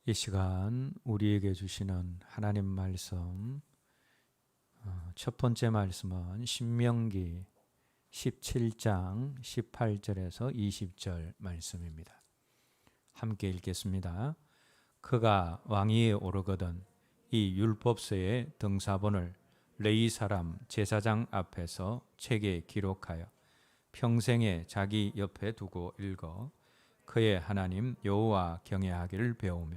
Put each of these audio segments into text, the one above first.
이 시간 우리에게 주시는 하나님 말씀, 첫 번째 말씀은 신명기 17장 18절에서 20절 말씀입니다. 함께 읽겠습니다. 그가 왕위에 오르거든 이 율법서의 등사본을 레위 사람 제사장 앞에서 책에 기록하여 평생에 자기 옆에 두고 읽어 그의 하나님 여호와 경외하기를 배우며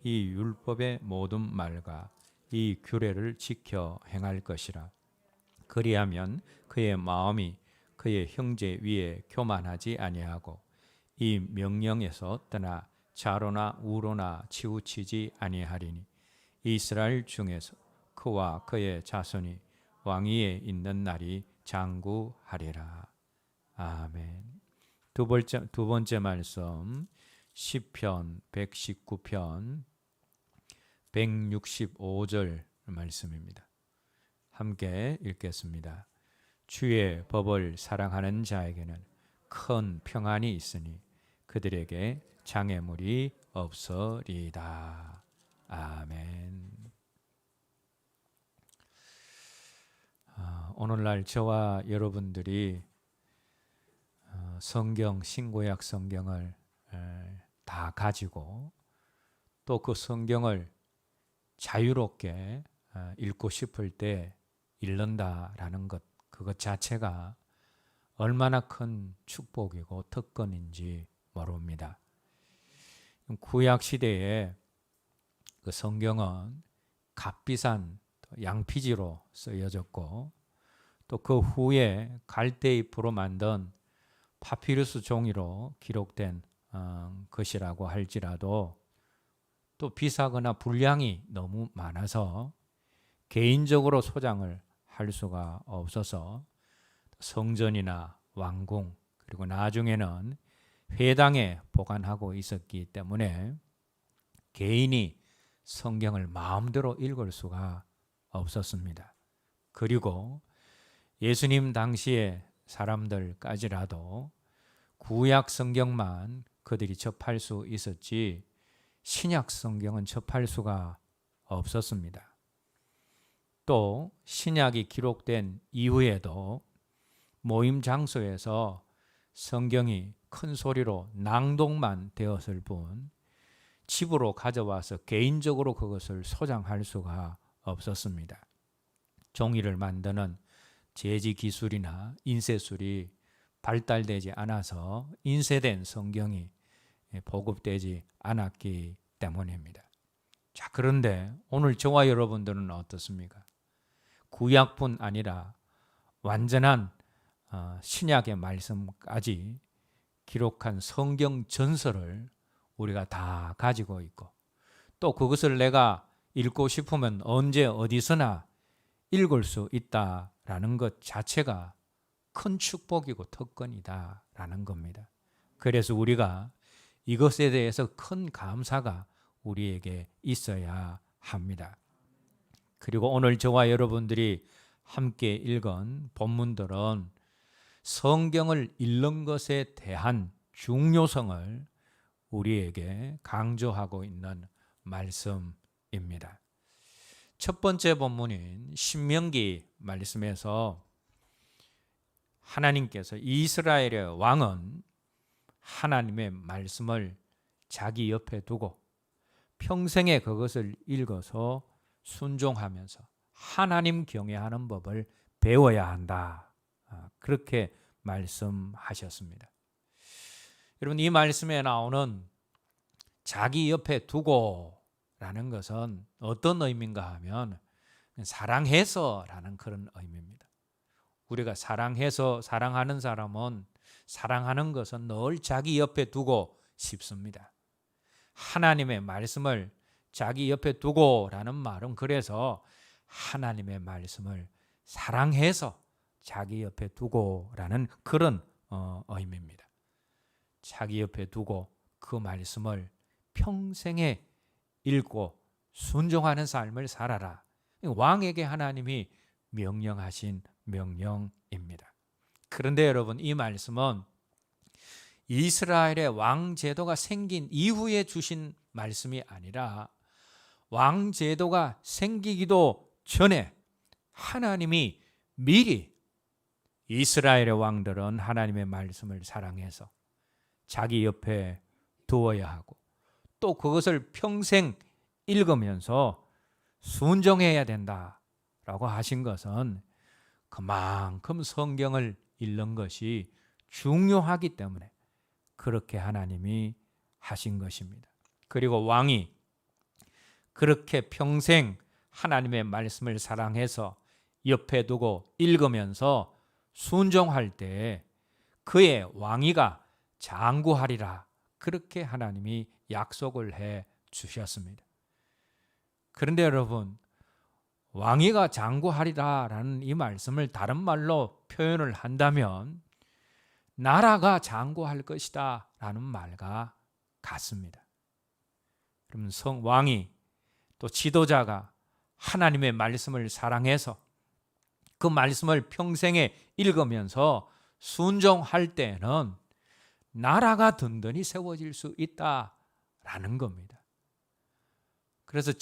이 율법의 모든 말과 이 규례를 지켜 행할 것이라. 그리하면 그의 마음이 그의 형제 위에 교만하지 아니하고 이 명령에서 떠나 좌로나 우로나 치우치지 아니하리니 이스라엘 중에서 그와 그의 자손이 왕위에 있는 날이 장구하리라. 아멘. 두 번째 말씀 시편 119편 165절 말씀입니다. 함께 읽겠습니다. 주의 법을 사랑하는 자에게는 큰 평안이 있으니 그들에게 장애물이 없으리이다. 아멘. 오늘날 저와 여러분들이 성경, 신구약 성경을 다 가지고 또 그 성경을 자유롭게 읽고 싶을 때 읽는다라는 것, 그것 자체가 얼마나 큰 축복이고 특권인지 모릅니다. 구약 시대에 그 성경은 값비싼 양피지로 쓰여졌고 또 그 후에 갈대잎으로 만든 파피루스 종이로 기록된 것이라고 할지라도 또 비싸거나 분량이 너무 많아서 개인적으로 소장을 할 수가 없어서 성전이나 왕궁 그리고 나중에는 회당에 보관하고 있었기 때문에 개인이 성경을 마음대로 읽을 수가 없었습니다. 그리고 예수님 당시의 사람들까지라도 구약 성경만 그들이 접할 수 있었지 신약 성경은 접할 수가 없었습니다. 또 신약이 기록된 이후에도 모임 장소에서 성경이 큰 소리로 낭독만 되었을 뿐 집으로 가져와서 개인적으로 그것을 소장할 수가 없었습니다. 종이를 만드는 제지 기술이나 인쇄술이 발달되지 않아서 인쇄된 성경이 보급되지 않았기 때문입니다. 자, 그런데 오늘 저와 여러분들은 어떻습니까? 구약뿐 아니라 완전한 신약의 말씀까지 기록한 성경 전설을 우리가 다 가지고 있고 또 그것을 내가 읽고 싶으면 언제 어디서나 읽을 수 있다라는 것 자체가 큰 축복이고 특권이다라는 겁니다. 그래서 우리가 이것에 대해서 큰 감사가 우리에게 있어야 합니다. 그리고 오늘 저와 여러분들이 함께 읽은 본문들은 성경을 읽는 것에 대한 중요성을 우리에게 강조하고 있는 말씀입니다. 첫 번째 본문인 신명기 말씀에서 하나님께서 이스라엘의 왕은 하나님의 말씀을 자기 옆에 두고 평생에 그것을 읽어서 순종하면서 하나님 경외하는 법을 배워야 한다. 그렇게 말씀하셨습니다. 여러분, 이 말씀에 나오는 자기 옆에 두고 라는 것은 어떤 의미인가 하면 사랑해서 라는 그런 의미입니다. 우리가 사랑해서 사랑하는 사람은 사랑하는 것은 늘 자기 옆에 두고 싶습니다. 하나님의 말씀을 자기 옆에 두고라는 말은 그래서 하나님의 말씀을 사랑해서 자기 옆에 두고라는 그런 의미입니다. 자기 옆에 두고 그 말씀을 평생에 읽고 순종하는 삶을 살아라. 왕에게 하나님이 명령하신 명령입니다. 그런데 여러분, 이 말씀은 이스라엘의 왕 제도가 생긴 이후에 주신 말씀이 아니라 왕 제도가 생기기도 전에 하나님이 미리 이스라엘의 왕들은 하나님의 말씀을 사랑해서 자기 옆에 두어야 하고 또 그것을 평생 읽으면서 순종해야 된다라고 하신 것은 그만큼 성경을 읽는 것이 중요하기 때문에 그렇게 하나님이 하신 것입니다. 그리고 왕이 그렇게 평생 하나님의 말씀을 사랑해서 옆에 두고 읽으면서 순종할 때 그의 왕위가 장구하리라, 그렇게 하나님이 약속을 해 주셨습니다. 그런데 여러분, 왕위가 장구하리라라는 이 말씀을 다른 말로 표현을 한다면 나라가 장구할 것이다 라는 말과 같습니다. 그러면 왕이 또 지도자가 하나님의 말씀을 사랑해서 그 말씀을 평생에 읽으면서 순종할 때는 나라가 든든히 세워질 수 있다라는 겁니다. 그래서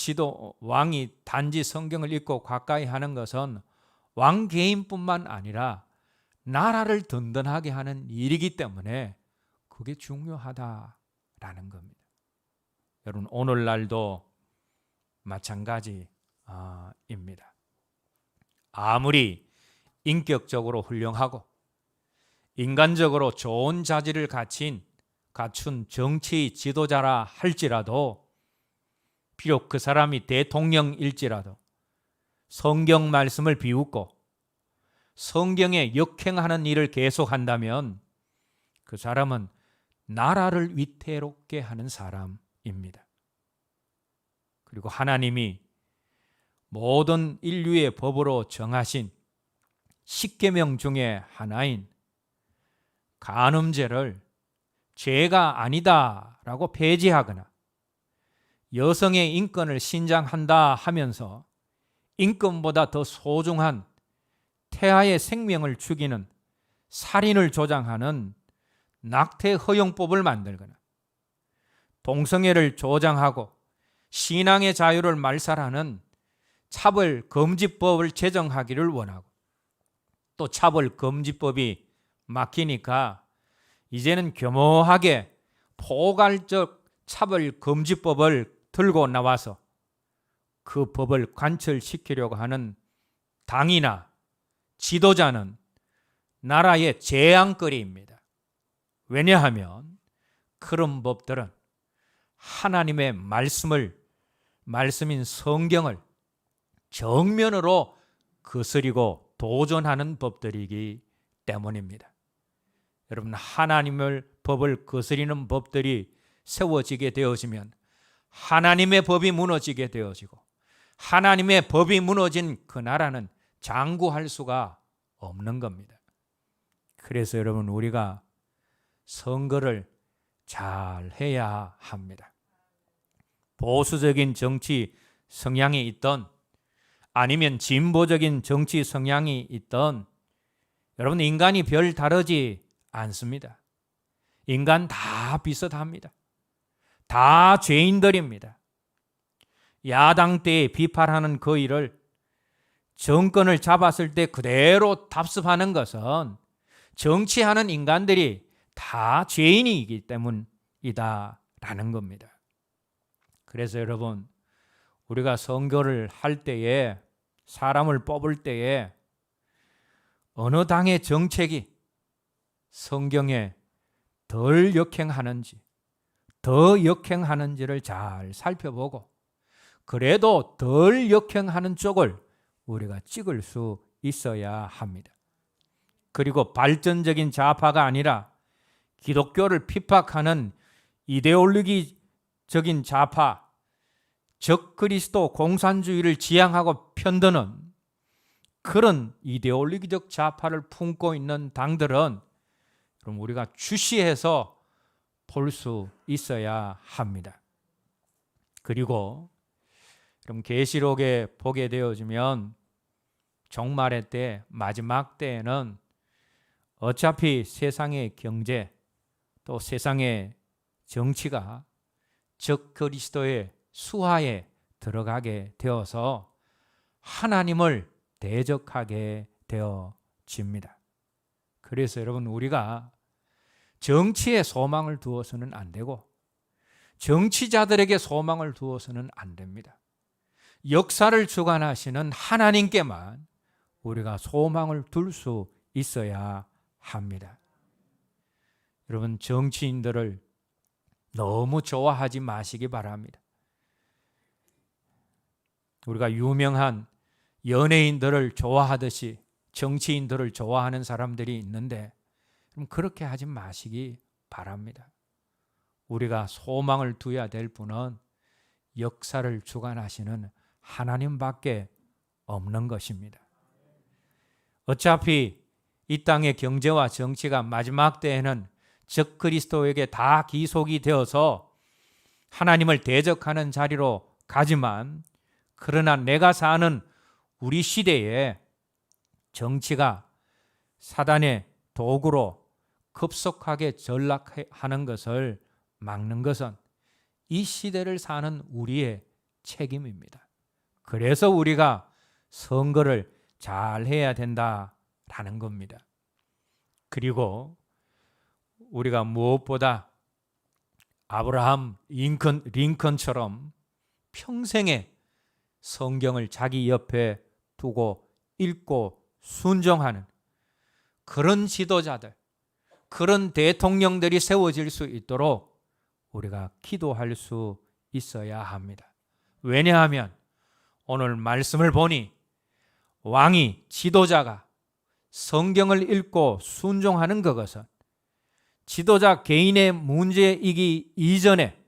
왕이 단지 성경을 읽고 가까이 하는 것은 왕 개인뿐만 아니라 나라를 든든하게 하는 일이기 때문에 그게 중요하다라는 겁니다. 여러분, 오늘날도 마찬가지입니다. 아무리 인격적으로 훌륭하고 인간적으로 좋은 자질을 갖춘 정치 지도자라 할지라도, 비록 그 사람이 대통령일지라도 성경 말씀을 비웃고 성경에 역행하는 일을 계속한다면 그 사람은 나라를 위태롭게 하는 사람입니다. 그리고 하나님이 모든 인류의 법으로 정하신 십계명 중에 하나인 간음죄를 죄가 아니다라고 폐지하거나 여성의 인권을 신장한다 하면서 인권보다 더 소중한 태아의 생명을 죽이는 살인을 조장하는 낙태 허용법을 만들거나 동성애를 조장하고 신앙의 자유를 말살하는 차별금지법을 제정하기를 원하고, 또 차별금지법이 막히니까 이제는 교묘하게 포괄적 차별금지법을 들고 나와서 그 법을 관철시키려고 하는 당이나 지도자는 나라의 재앙거리입니다. 왜냐하면 그런 법들은 하나님의 말씀인 성경을 정면으로 거스리고 도전하는 법들이기 때문입니다. 여러분, 하나님의 법을 거스리는 법들이 세워지게 되어지면 하나님의 법이 무너지게 되어지고, 하나님의 법이 무너진 그 나라는 장구할 수가 없는 겁니다. 그래서 여러분, 우리가 선거를 잘 해야 합니다. 보수적인 정치 성향이 있던 아니면 진보적인 정치 성향이 있던, 여러분, 인간이 별 다르지 않습니다. 인간 다 비슷합니다. 다 죄인들입니다. 야당 때 비판하는 그 일을 정권을 잡았을 때 그대로 답습하는 것은 정치하는 인간들이 다 죄인이기 때문이다라는 겁니다. 그래서 여러분, 우리가 선거를 할 때에, 사람을 뽑을 때에 어느 당의 정책이 성경에 덜 역행하는지 더 역행하는지를 잘 살펴보고, 그래도 덜 역행하는 쪽을 우리가 찍을 수 있어야 합니다. 그리고 발전적인 좌파가 아니라 기독교를 핍박하는 이데올로기적인 좌파, 적그리스도 공산주의를 지향하고 편드는 그런 이데올로기적 좌파를 품고 있는 당들은 그럼 우리가 주시해서 볼 수 있어야 합니다. 그리고 그럼 계시록에 보게 되어지면 종말의 때, 마지막 때에는 어차피 세상의 경제, 또 세상의 정치가 적그리스도의 수하에 들어가게 되어서 하나님을 대적하게 되어집니다. 그래서 여러분, 우리가 정치에 소망을 두어서는 안 되고 정치자들에게 소망을 두어서는 안 됩니다. 역사를 주관하시는 하나님께만 우리가 소망을 둘 수 있어야 합니다. 여러분, 정치인들을 너무 좋아하지 마시기 바랍니다. 우리가 유명한 연예인들을 좋아하듯이 정치인들을 좋아하는 사람들이 있는데 그렇게 하지 마시기 바랍니다. 우리가 소망을 두어야 될 분은 역사를 주관하시는 하나님밖에 없는 것입니다. 어차피 이 땅의 경제와 정치가 마지막 때에는 적그리스도에게 다 기속이 되어서 하나님을 대적하는 자리로 가지만, 그러나 내가 사는 우리 시대에 정치가 사단의 도구로 급속하게 전락하는 것을 막는 것은 이 시대를 사는 우리의 책임입니다. 그래서 우리가 선거를 잘 해야 된다라는 겁니다. 그리고 우리가 무엇보다 아브라함 링컨처럼 평생에 성경을 자기 옆에 두고 읽고 순종하는 그런 지도자들, 그런 대통령들이 세워질 수 있도록 우리가 기도할 수 있어야 합니다. 왜냐하면 오늘 말씀을 보니 왕이, 지도자가 성경을 읽고 순종하는 그것은 지도자 개인의 문제이기 이전에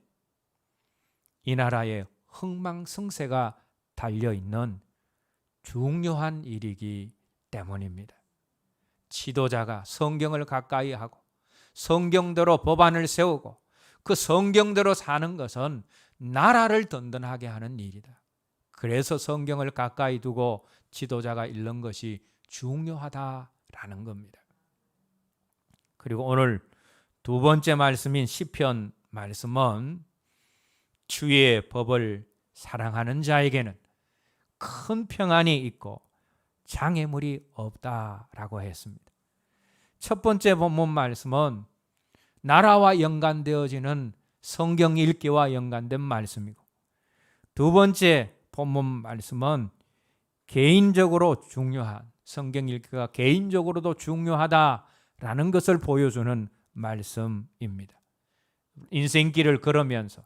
이 나라의 흥망성쇠가 달려있는 중요한 일이기 때문입니다. 지도자가 성경을 가까이 하고 성경대로 법안을 세우고 그 성경대로 사는 것은 나라를 든든하게 하는 일이다. 그래서 성경을 가까이 두고 지도자가 읽는 것이 중요하다라는 겁니다. 그리고 오늘 두 번째 말씀인 시편 말씀은 주의 법을 사랑하는 자에게는 큰 평안이 있고 장애물이 없다라고 했습니다. 첫 번째 본문 말씀은 나라와 연관되어지는 성경 읽기와 연관된 말씀이고, 두 번째 본문 말씀은 개인적으로 중요한, 성경 읽기가 개인적으로도 중요하다라는 것을 보여주는 말씀입니다. 인생길을 걸으면서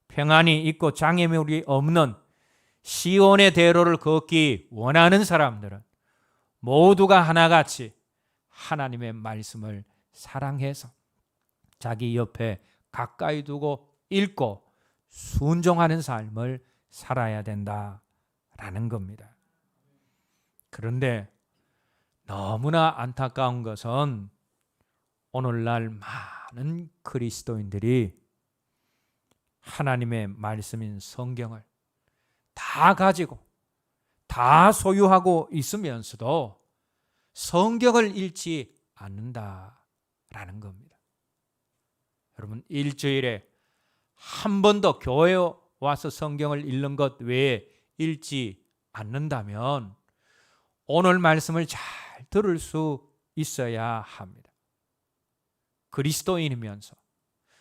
평안이 있고 장애물이 없는 시온의 대로를 걷기 원하는 사람들은 모두가 하나같이 하나님의 말씀을 사랑해서 자기 옆에 가까이 두고 읽고 순종하는 삶을 살아야 된다라는 겁니다. 그런데 너무나 안타까운 것은 오늘날 많은 그리스도인들이 하나님의 말씀인 성경을 다 가지고 다 소유하고 있으면서도 성경을 읽지 않는다라는 겁니다. 여러분, 일주일에 한 번도 교회에 와서 성경을 읽는 것 외에 읽지 않는다면 오늘 말씀을 잘 들을 수 있어야 합니다. 그리스도인이면서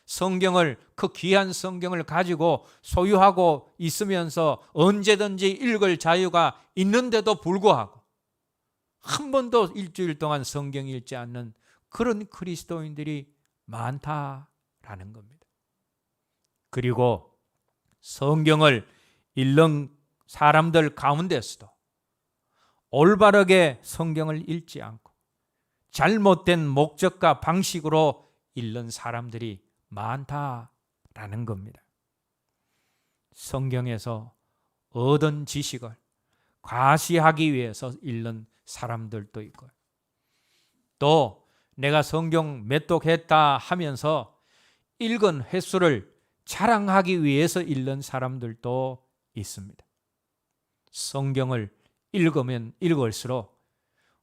성경을, 그 귀한 성경을 가지고 소유하고 있으면서 언제든지 읽을 자유가 있는데도 불구하고 한 번도 일주일 동안 성경 읽지 않는 그런 그리스도인들이 많다라는 겁니다. 그리고 성경을 읽는 사람들 가운데서도 올바르게 성경을 읽지 않고 잘못된 목적과 방식으로 읽는 사람들이 많다라는 겁니다. 성경에서 얻은 지식을 과시하기 위해서 읽는 사람들도 있고요. 또 내가 성경 몇 독했다 하면서 읽은 횟수를 자랑하기 위해서 읽는 사람들도 있습니다. 성경을 읽으면 읽을수록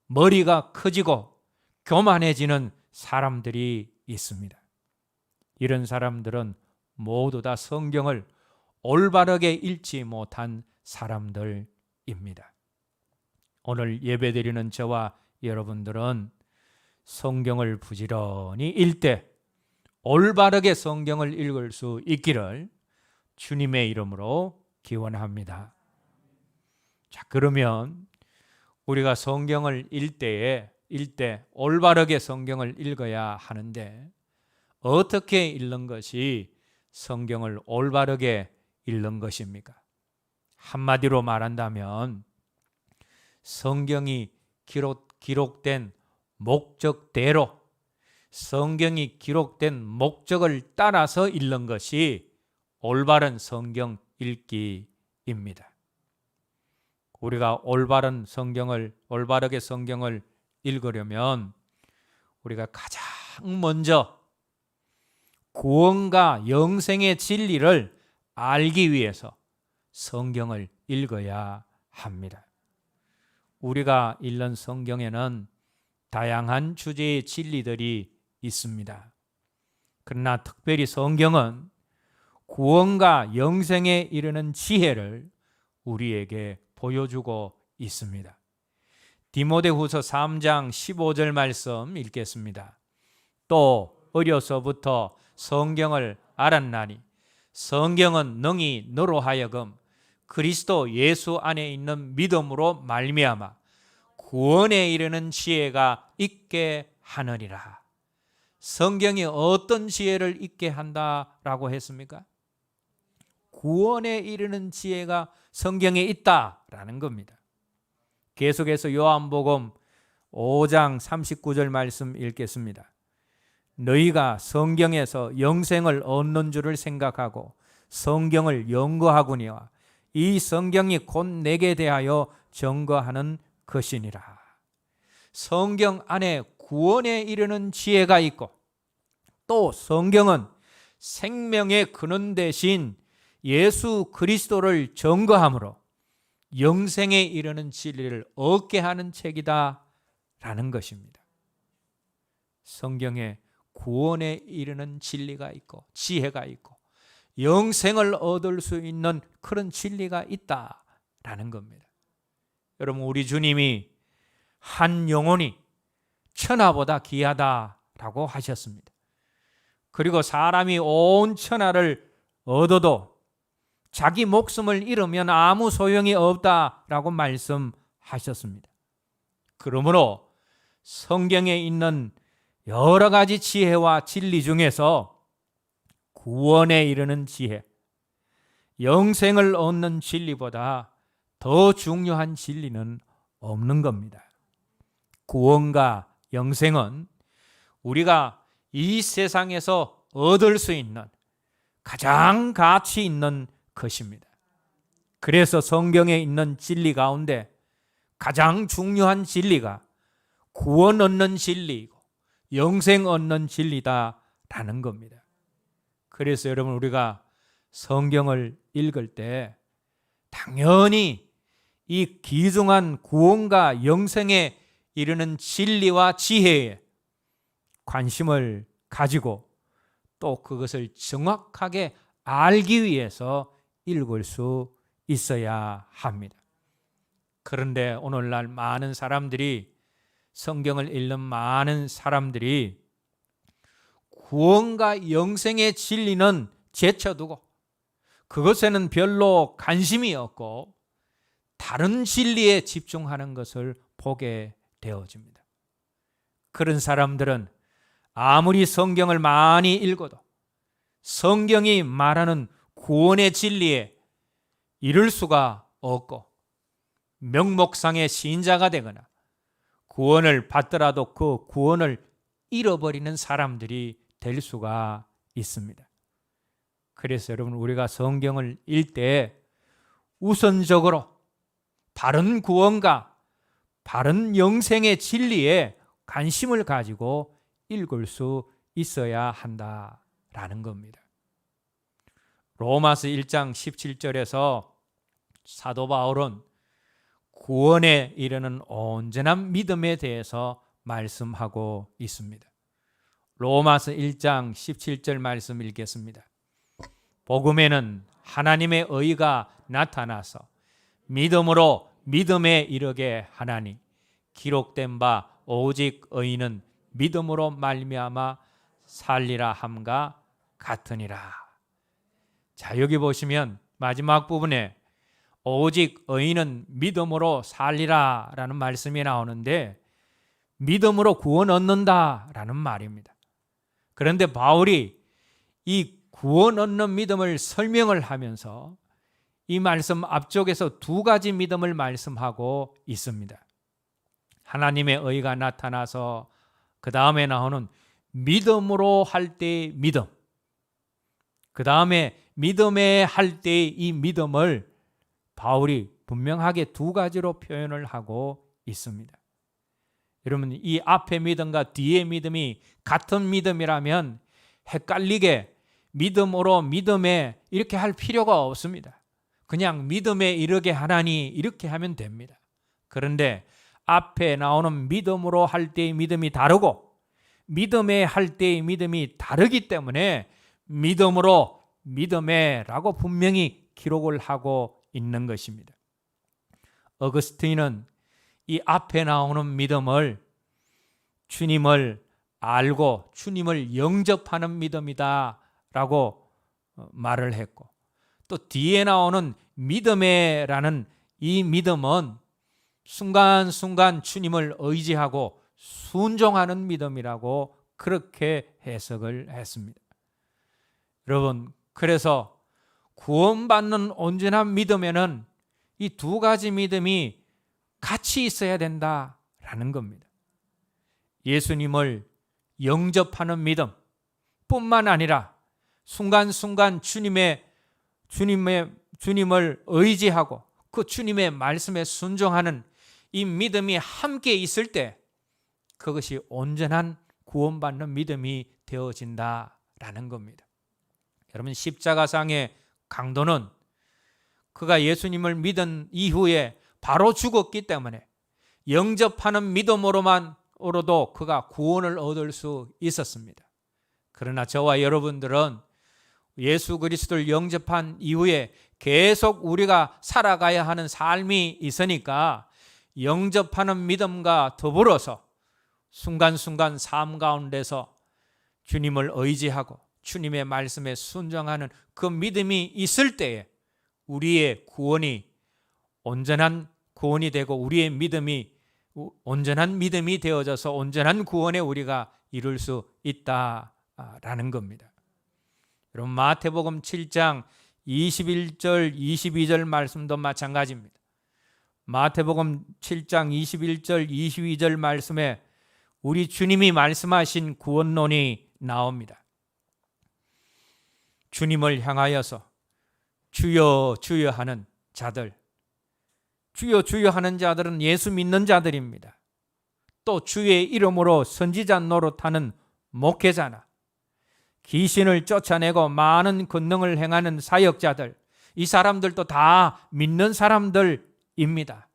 머리가 커지고 교만해지는 사람들이 있습니다. 이런 사람들은 모두 다 성경을 올바르게 읽지 못한 사람들입니다. 오늘 예배드리는 저와 여러분들은 성경을 부지런히 읽되 올바르게 성경을 읽을 수 있기를 주님의 이름으로 기원합니다. 자, 그러면 우리가 성경을 읽을 때 올바르게 성경을 읽어야 하는데 어떻게 읽는 것이 성경을 올바르게 읽는 것입니까? 한마디로 말한다면 성경이 기록된 목적대로, 성경이 기록된 목적을 따라서 읽는 것이 올바른 성경 읽기입니다. 우리가 올바르게 성경을 읽으려면 우리가 가장 먼저 구원과 영생의 진리를 알기 위해서 성경을 읽어야 합니다. 우리가 읽는 성경에는 다양한 주제의 진리들이 있습니다. 그러나 특별히 성경은 구원과 영생에 이르는 지혜를 우리에게 보여주고 있습니다. 디모데후서 3장 15절 말씀 읽겠습니다. 또 어려서부터 성경을 알았나니 성경은 능히 너로 하여금 그리스도 예수 안에 있는 믿음으로 말미암아 구원에 이르는 지혜가 있게 하느니라. 성경이 어떤 지혜를 있게 한다라고 했습니까? 구원에 이르는 지혜가 성경에 있다라는 겁니다. 계속해서 요한복음 5장 39절 말씀 읽겠습니다. 너희가 성경에서 영생을 얻는 줄을 생각하고 성경을 연구하거니와 이 성경이 곧 내게 대하여 증거하는 것이니라. 성경 안에 구원에 이르는 지혜가 있고 또 성경은 생명의 근원 대신 예수 그리스도를 증거함으로 영생에 이르는 진리를 얻게 하는 책이다라는 것입니다. 성경에 구원에 이르는 진리가 있고 지혜가 있고 영생을 얻을 수 있는 그런 진리가 있다라는 겁니다. 여러분, 우리 주님이 한 영혼이 천하보다 귀하다라고 하셨습니다. 그리고 사람이 온 천하를 얻어도 자기 목숨을 잃으면 아무 소용이 없다라고 말씀하셨습니다. 그러므로 성경에 있는 여러 가지 지혜와 진리 중에서 구원에 이르는 지혜, 영생을 얻는 진리보다 더 중요한 진리는 없는 겁니다. 구원과 영생은 우리가 이 세상에서 얻을 수 있는 가장 가치 있는 것입니다. 그래서 성경에 있는 진리 가운데 가장 중요한 진리가 구원 얻는 진리이고 영생 얻는 진리다라는 겁니다. 그래서 여러분, 우리가 성경을 읽을 때 당연히 이 귀중한 구원과 영생에 이르는 진리와 지혜에 관심을 가지고 또 그것을 정확하게 알기 위해서 읽을 수 있어야 합니다. 그런데 오늘날 많은 사람들이, 성경을 읽는 많은 사람들이 구원과 영생의 진리는 제쳐두고 그것에는 별로 관심이 없고 다른 진리에 집중하는 것을 보게 되어집니다. 그런 사람들은 아무리 성경을 많이 읽어도 성경이 말하는 구원의 진리에 이를 수가 없고 명목상의 신자가 되거나 구원을 받더라도 그 구원을 잃어버리는 사람들이 될 수가 있습니다. 그래서 여러분, 우리가 성경을 읽을 때 우선적으로 바른 구원과 바른 영생의 진리에 관심을 가지고 읽을 수 있어야 한다라는 겁니다. 로마서 1장 17절에서 사도 바울은 구원에 이르는 온전한 믿음에 대해서 말씀하고 있습니다. 로마서 1장 17절 말씀 읽겠습니다. 복음에는 하나님의 의가 나타나서 믿음으로 믿음에 이르게 하나니 기록된 바 오직 의인은 믿음으로 말미암아 살리라 함과 같으니라. 자, 여기 보시면 마지막 부분에 오직 의인은 믿음으로 살리라 라는 말씀이 나오는데 믿음으로 구원 얻는다 라는 말입니다. 그런데 바울이 이 구원 얻는 믿음을 설명을 하면서 이 말씀 앞쪽에서 두 가지 믿음을 말씀하고 있습니다. 하나님의 의가 나타나서 그 다음에 나오는 믿음으로 할 때의 믿음, 그 다음에 믿음에 할 때의 이 믿음을 바울이 분명하게 두 가지로 표현을 하고 있습니다. 여러분, 이 앞의 믿음과 뒤의 믿음이 같은 믿음이라면 헷갈리게 믿음으로 믿음에 이렇게 할 필요가 없습니다. 그냥 믿음에 이르게 하나니 이렇게 하면 됩니다. 그런데 앞에 나오는 믿음으로 할 때의 믿음이 다르고 믿음에 할 때의 믿음이 다르기 때문에 믿음으로 믿음에 라고 분명히 기록을 하고 있는 것입니다. 어거스틴은 이 앞에 나오는 믿음을 주님을 알고 주님을 영접하는 믿음이다 라고 말을 했고, 또 뒤에 나오는 믿음에라는 이 믿음은 순간순간 주님을 의지하고 순종하는 믿음이라고 그렇게 해석을 했습니다. 여러분, 그래서 구원받는 온전한 믿음에는 이 두 가지 믿음이 같이 있어야 된다라는 겁니다. 예수님을 영접하는 믿음 뿐만 아니라 순간순간 주님을 의지하고 그 주님의 말씀에 순종하는 이 믿음이 함께 있을 때 그것이 온전한 구원받는 믿음이 되어진다라는 겁니다. 여러분, 십자가상의 강도는 그가 예수님을 믿은 이후에 바로 죽었기 때문에 영접하는 믿음으로도 그가 구원을 얻을 수 있었습니다. 그러나 저와 여러분들은 예수 그리스도를 영접한 이후에 계속 우리가 살아가야 하는 삶이 있으니까 영접하는 믿음과 더불어서 순간순간 삶 가운데서 주님을 의지하고 주님의 말씀에 순종하는 그 믿음이 있을 때에 우리의 구원이 온전한 구원이 되고 우리의 믿음이 온전한 믿음이 되어져서 온전한 구원에 우리가 이룰 수 있다라는 겁니다. 여러분, 마태복음 7장 21절 22절 말씀도 마찬가지입니다. 마태복음 7장 21절 22절 말씀에 우리 주님이 말씀하신 구원론이 나옵니다. 주님을 향하여서 주여 주여 하는 자들, 주여 주여 하는 자들은 예수 믿는 자들입니다. 또 주의 이름으로 선지자 노릇하는 목회자나 귀신을 쫓아내고 많은 권능을 행하는 사역자들, 이 사람들도 다 믿는 사람들입니다.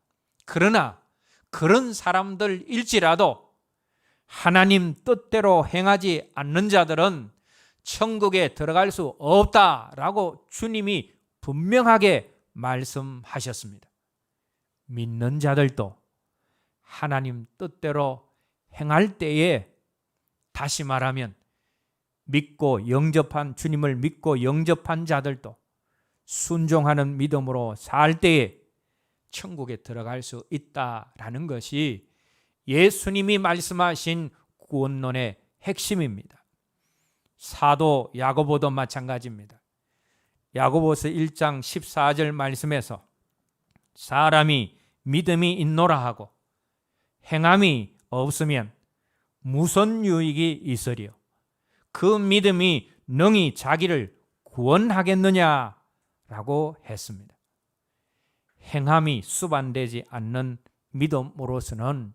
그러나 그런 사람들일지라도 하나님 뜻대로 행하지 않는 자들은 천국에 들어갈 수 없다라고 주님이 분명하게 말씀하셨습니다. 믿는 자들도 하나님 뜻대로 행할 때에, 다시 말하면 믿고 영접한 주님을 믿고 영접한 자들도 순종하는 믿음으로 살 때에 천국에 들어갈 수 있다라는 것이 예수님이 말씀하신 구원론의 핵심입니다. 사도 야고보도 마찬가지입니다. 야고보서 1장 14절 말씀에서 사람이 믿음이 있노라 하고 행함이 없으면 무슨 유익이 있으리요? 그 믿음이 능히 자기를 구원하겠느냐라고 했습니다. 행함이 수반되지 않는 믿음으로서는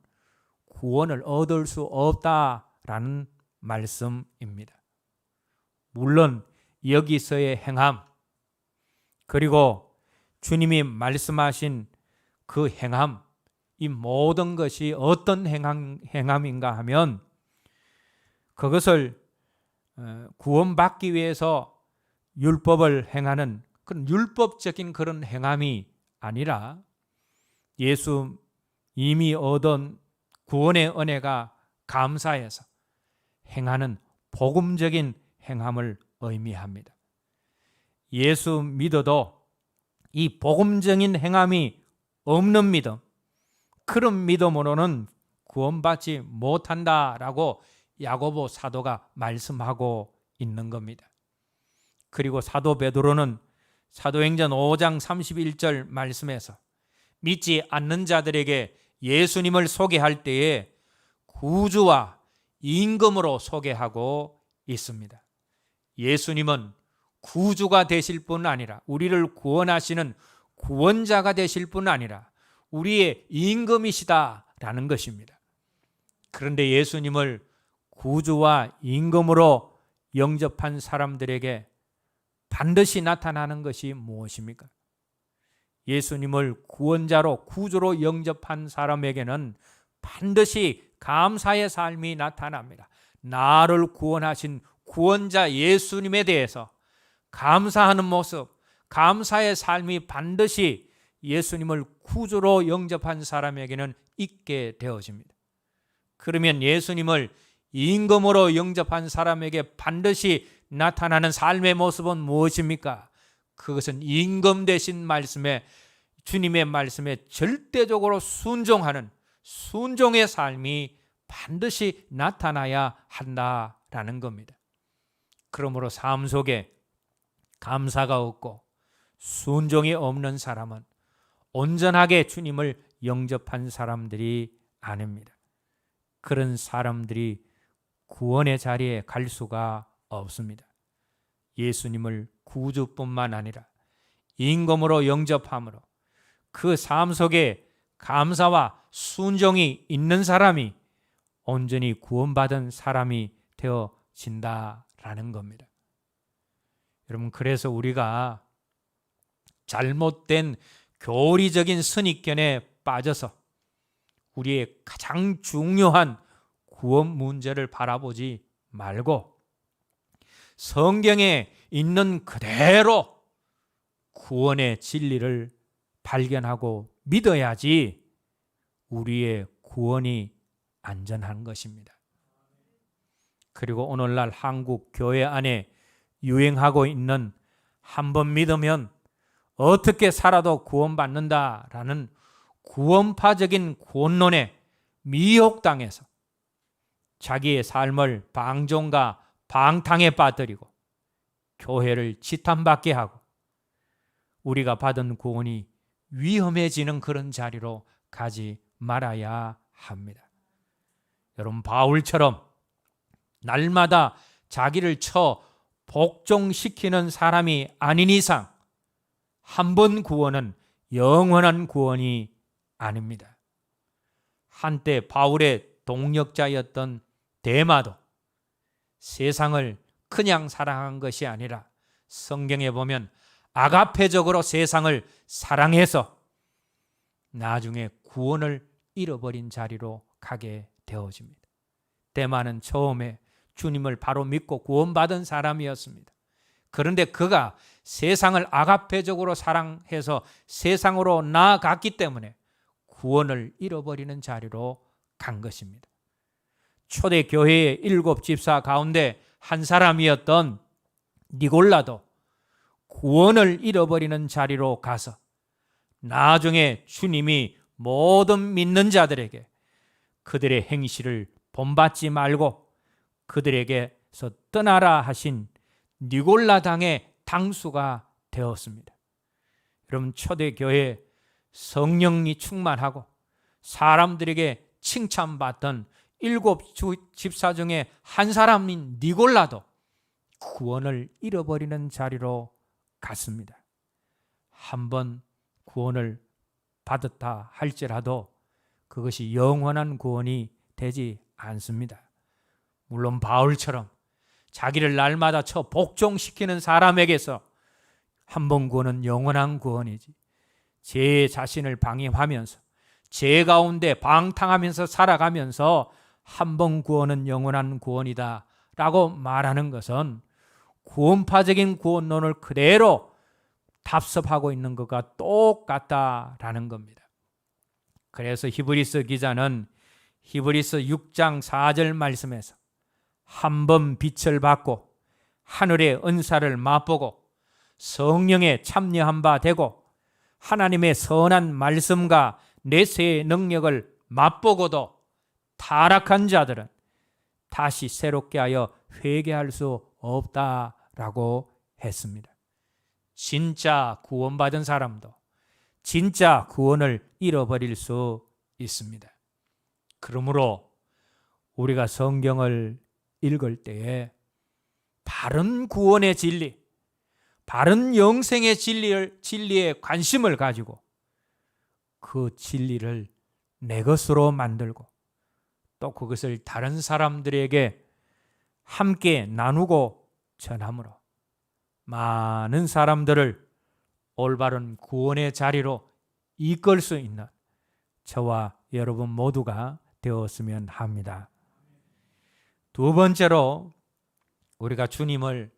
구원을 얻을 수 없다라는 말씀입니다. 물론 여기서의 행함, 그리고 주님이 말씀하신 그 행함, 이 모든 것이 어떤 행함인가 하면 그것을 구원받기 위해서 율법을 행하는 그런 율법적인 그런 행함이 아니라 예수 이미 얻은 구원의 은혜가 감사해서 행하는 복음적인 행함을 의미합니다. 예수 믿어도 이 복음적인 행함이 없는 믿음, 그런 믿음으로는 구원받지 못한다라고 야고보 사도가 말씀하고 있는 겁니다. 그리고 사도 베드로는 사도행전 5장 31절 말씀에서 믿지 않는 자들에게 예수님을 소개할 때에 구주와 임금으로 소개하고 있습니다. 예수님은 구주가 되실 뿐 아니라, 우리를 구원하시는 구원자가 되실 뿐 아니라 우리의 임금이시다라는 것입니다. 그런데 예수님을 구주와 임금으로 영접한 사람들에게 반드시 나타나는 것이 무엇입니까? 예수님을 구원자로 구주로 영접한 사람에게는 반드시 감사의 삶이 나타납니다. 나를 구원하신 구원자 예수님에 대해서 감사하는 모습, 감사의 삶이 반드시 예수님을 구주로 영접한 사람에게는 있게 되어집니다. 그러면 예수님을 임금으로 영접한 사람에게 반드시 나타나는 삶의 모습은 무엇입니까? 그것은 임금 되신 말씀에, 주님의 말씀에 절대적으로 순종하는 순종의 삶이 반드시 나타나야 한다라는 겁니다. 그러므로 삶 속에 감사가 없고 순종이 없는 사람은 온전하게 주님을 영접한 사람들이 아닙니다. 그런 사람들이 구원의 자리에 갈 수가 없습니다. 예수님을 구주뿐만 아니라 임금으로 영접함으로 그 삶 속에 감사와 순종이 있는 사람이 온전히 구원받은 사람이 되어진다라는 겁니다. 여러분, 그래서 우리가 잘못된 교리적인 선입견에 빠져서 우리의 가장 중요한 구원 문제를 바라보지 말고 성경에 있는 그대로 구원의 진리를 발견하고 믿어야지 우리의 구원이 안전한 것입니다. 그리고 오늘날 한국 교회 안에 유행하고 있는 한 번 믿으면 어떻게 살아도 구원받는다라는 구원파적인 구원론에 미혹당해서 자기의 삶을 방종과 방탕에 빠뜨리고 교회를 지탄받게 하고 우리가 받은 구원이 위험해지는 그런 자리로 가지 말아야 합니다. 여러분, 바울처럼 날마다 자기를 쳐 복종시키는 사람이 아닌 이상 한 번 구원은 영원한 구원이 아닙니다. 한때 바울의 동역자였던 데마도 세상을 그냥 사랑한 것이 아니라 성경에 보면 아가페적으로 세상을 사랑해서 나중에 구원을 잃어버린 자리로 가게 되어집니다. 데마는 처음에 주님을 바로 믿고 구원받은 사람이었습니다. 그런데 그가 세상을 아가페적으로 사랑해서 세상으로 나아갔기 때문에 구원을 잃어버리는 자리로 간 것입니다. 초대 교회의 7 집사 가운데 한 사람이었던 니골라도 구원을 잃어버리는 자리로 가서 나중에 주님이 모든 믿는 자들에게 그들의 행실을 본받지 말고 그들에게서 떠나라 하신 니골라당의 당수가 되었습니다. 여러분, 초대교회 성령이 충만하고 사람들에게 칭찬받던 7 집사 중에 한 사람인 니골라도 구원을 잃어버리는 자리로 갔습니다. 한번 구원을 받았다 할지라도 그것이 영원한 구원이 되지 않습니다. 물론 바울처럼 자기를 날마다 쳐 복종시키는 사람에게서 한 번 구원은 영원한 구원이지, 제 자신을 방임하면서 제 가운데 방탕하면서 살아가면서 한 번 구원은 영원한 구원이다 라고 말하는 것은 구원파적인 구원론을 그대로 답습하고 있는 것과 똑같다라는 겁니다. 그래서 히브리서 기자는 히브리서 6장 4절 말씀에서 한 번 빛을 받고 하늘의 은사를 맛보고 성령에 참여한 바 되고 하나님의 선한 말씀과 내세의 능력을 맛보고도 타락한 자들은 다시 새롭게 하여 회개할 수 없다라고 했습니다. 진짜 구원받은 사람도 진짜 구원을 잃어버릴 수 있습니다. 그러므로 우리가 성경을 읽을 때에 바른 구원의 진리, 바른 영생의 진리에 관심을 가지고 그 진리를 내 것으로 만들고 또 그것을 다른 사람들에게 함께 나누고 전함으로 많은 사람들을 올바른 구원의 자리로 이끌 수 있는 저와 여러분 모두가 되었으면 합니다. 두 번째로 우리가 주님을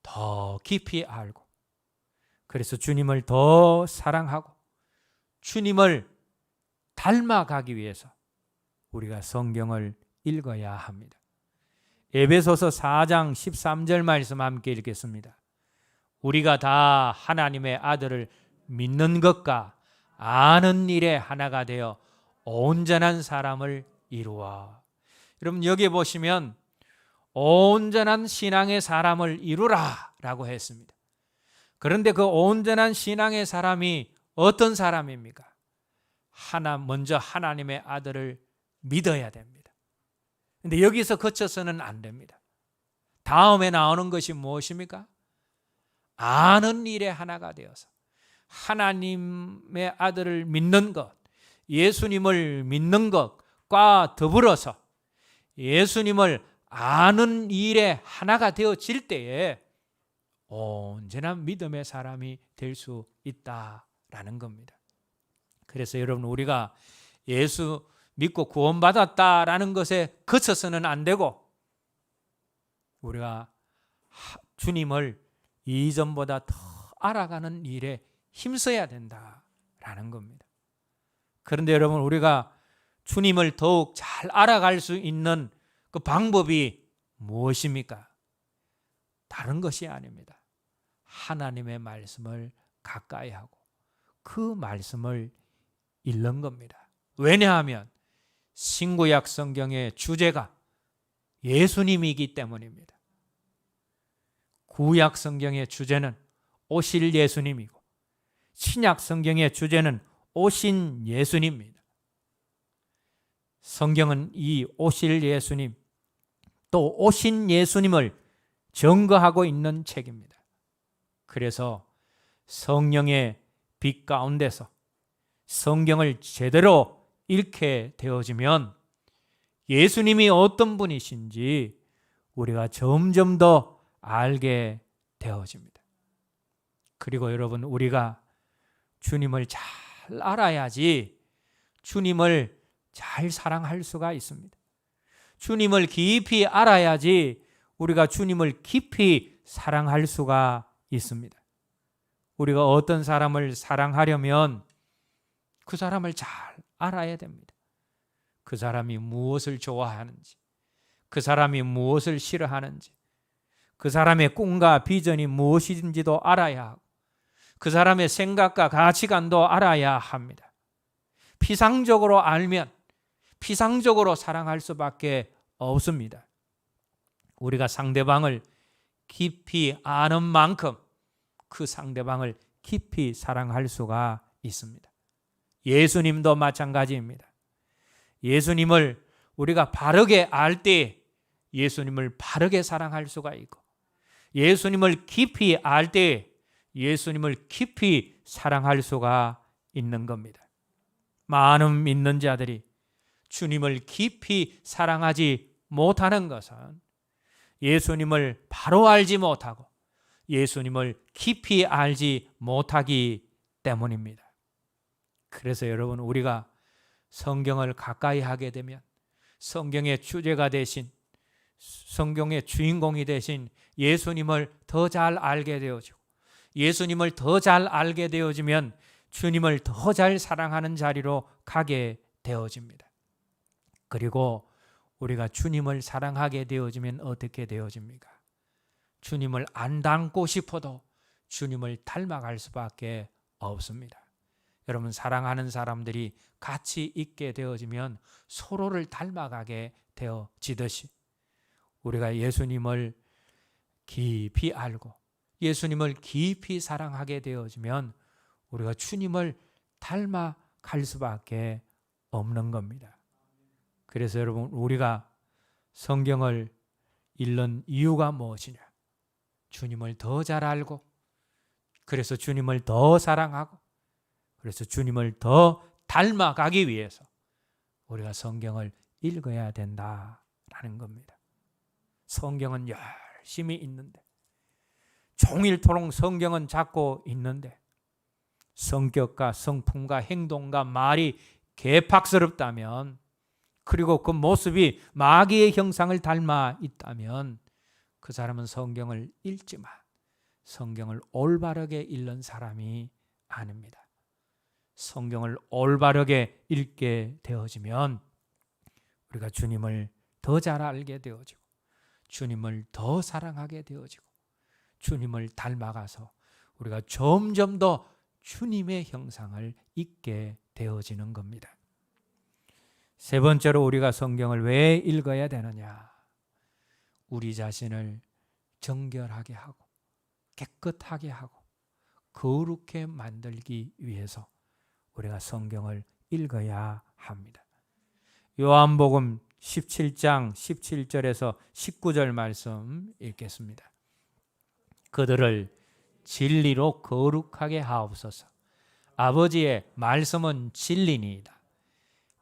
더 깊이 알고 그래서 주님을 더 사랑하고 주님을 닮아가기 위해서 우리가 성경을 읽어야 합니다. 에베소서 4장 13절 말씀 함께 읽겠습니다. 우리가 다 하나님의 아들을 믿는 것과 아는 일에 하나가 되어 온전한 사람을 이루어. 여러분 여기 보시면 온전한 신앙의 사람을 이루라 라고 했습니다. 그런데 그 온전한 신앙의 사람이 어떤 사람입니까? 먼저 하나님의 아들을 믿어야 됩니다. 그런데 여기서 그쳐서는 안 됩니다. 다음에 나오는 것이 무엇입니까? 아는 일에 하나가 되어서 하나님의 아들을 믿는 것, 예수님을 믿는 것과 더불어서 예수님을 아는 일에 하나가 되어질 때에 온전한 믿음의 사람이 될 수 있다라는 겁니다. 그래서 여러분 우리가 예수 믿고 구원받았다라는 것에 그쳐서는 안 되고 우리가 주님을 이전보다 더 알아가는 일에 힘써야 된다라는 겁니다. 그런데 여러분 우리가 주님을 더욱 잘 알아갈 수 있는 그 방법이 무엇입니까? 다른 것이 아닙니다. 하나님의 말씀을 가까이 하고 그 말씀을 읽는 겁니다. 왜냐하면 신구약 성경의 주제가 예수님이기 때문입니다. 구약 성경의 주제는 오실 예수님이고 신약 성경의 주제는 오신 예수님입니다. 성경은 이 오실 예수님 또 오신 예수님을 증거하고 있는 책입니다. 그래서 성령의 빛 가운데서 성경을 제대로 읽게 되어지면 예수님이 어떤 분이신지 우리가 점점 더 알게 되어집니다. 그리고 여러분 우리가 주님을 잘 알아야지 주님을 잘 사랑할 수가 있습니다. 주님을 깊이 알아야지 우리가 주님을 깊이 사랑할 수가 있습니다. 우리가 어떤 사람을 사랑하려면 그 사람을 잘 알아야 됩니다. 그 사람이 무엇을 좋아하는지, 그 사람이 무엇을 싫어하는지, 그 사람의 꿈과 비전이 무엇인지도 알아야 하고 그 사람의 생각과 가치관도 알아야 합니다. 피상적으로 알면 피상적으로 사랑할 수밖에 없습니다. 우리가 상대방을 깊이 아는 만큼 그 상대방을 깊이 사랑할 수가 있습니다. 예수님도 마찬가지입니다. 예수님을 우리가 바르게 알 때 예수님을 바르게 사랑할 수가 있고 예수님을 깊이 알 때 예수님을 깊이 사랑할 수가 있는 겁니다. 많은 믿는 자들이 주님을 깊이 사랑하지 못하는 것은 예수님을 바로 알지 못하고 예수님을 깊이 알지 못하기 때문입니다. 그래서 여러분 우리가 성경을 가까이 하게 되면 성경의 주제가 되신, 성경의 주인공이 되신 예수님을 더 잘 알게 되어지고, 예수님을 더 잘 알게 되어지면 주님을 더 잘 사랑하는 자리로 가게 되어집니다. 그리고 우리가 주님을 사랑하게 되어지면 어떻게 되어집니까? 주님을 안 닮고 싶어도 주님을 닮아갈 수밖에 없습니다. 여러분, 사랑하는 사람들이 같이 있게 되어지면 서로를 닮아가게 되어지듯이 우리가 예수님을 깊이 알고 예수님을 깊이 사랑하게 되어지면 우리가 주님을 닮아갈 수밖에 없는 겁니다. 그래서 여러분, 우리가 성경을 읽는 이유가 무엇이냐? 주님을 더 잘 알고, 그래서 주님을 더 사랑하고, 그래서 주님을 더 닮아가기 위해서 우리가 성경을 읽어야 된다라는 겁니다. 성경은 열심히 읽는데, 종일토록 성경은 잡고 있는데, 성격과 성품과 행동과 말이 개팍스럽다면, 그리고 그 모습이 마귀의 형상을 닮아 있다면 그 사람은 성경을 읽지만 성경을 올바르게 읽는 사람이 아닙니다. 성경을 올바르게 읽게 되어지면 우리가 주님을 더 잘 알게 되어지고, 주님을 더 사랑하게 되어지고, 주님을 닮아가서 우리가 점점 더 주님의 형상을 잊게 되어지는 겁니다. 세 번째로 우리가 성경을 왜 읽어야 되느냐? 우리 자신을 정결하게 하고 깨끗하게 하고 거룩하게 만들기 위해서 우리가 성경을 읽어야 합니다. 요한복음 17장 17절에서 19절 말씀 읽겠습니다. 그들을 진리로 거룩하게 하옵소서. 아버지의 말씀은 진리니이다.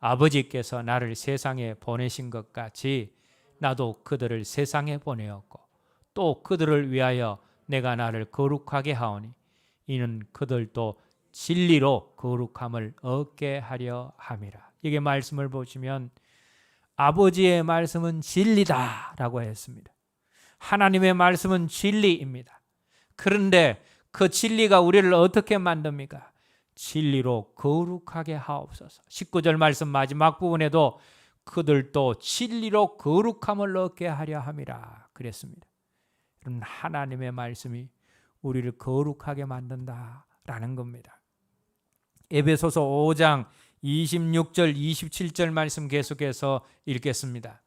아버지께서 나를 세상에 보내신 것 같이 나도 그들을 세상에 보내었고, 또 그들을 위하여 내가 나를 거룩하게 하오니 이는 그들도 진리로 거룩함을 얻게 하려 함이라. 이게 말씀을 보시면 아버지의 말씀은 진리다 라고 했습니다. 하나님의 말씀은 진리입니다. 그런데 그 진리가 우리를 어떻게 만듭니까? 진리로 거룩하게 하옵소서. 19절 말씀 마지막 부분에도 그들도 진리로 거룩함을 얻게 하려 함이라 그랬습니다. 그럼 하나님의 말씀이 우리를 거룩하게 만든다라는 겁니다. 에베소서 5장 26절 27절 말씀 계속해서 읽겠습니다.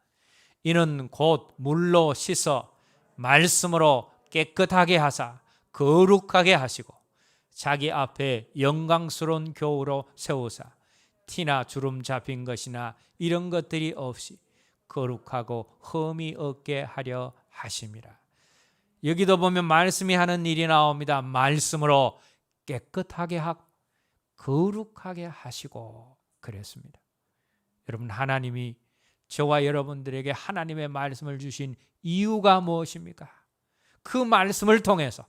이는 곧 물로 씻어 말씀으로 깨끗하게 하사 거룩하게 하시고 자기 앞에 영광스러운 교우로 세우사 티나 주름 잡힌 것이나 이런 것들이 없이 거룩하고 흠이 없게 하려 하심이라. 여기도 보면 말씀이 하는 일이 나옵니다. 말씀으로 깨끗하게 하고 거룩하게 하시고 그랬습니다. 여러분, 하나님이 저와 여러분들에게 하나님의 말씀을 주신 이유가 무엇입니까? 그 말씀을 통해서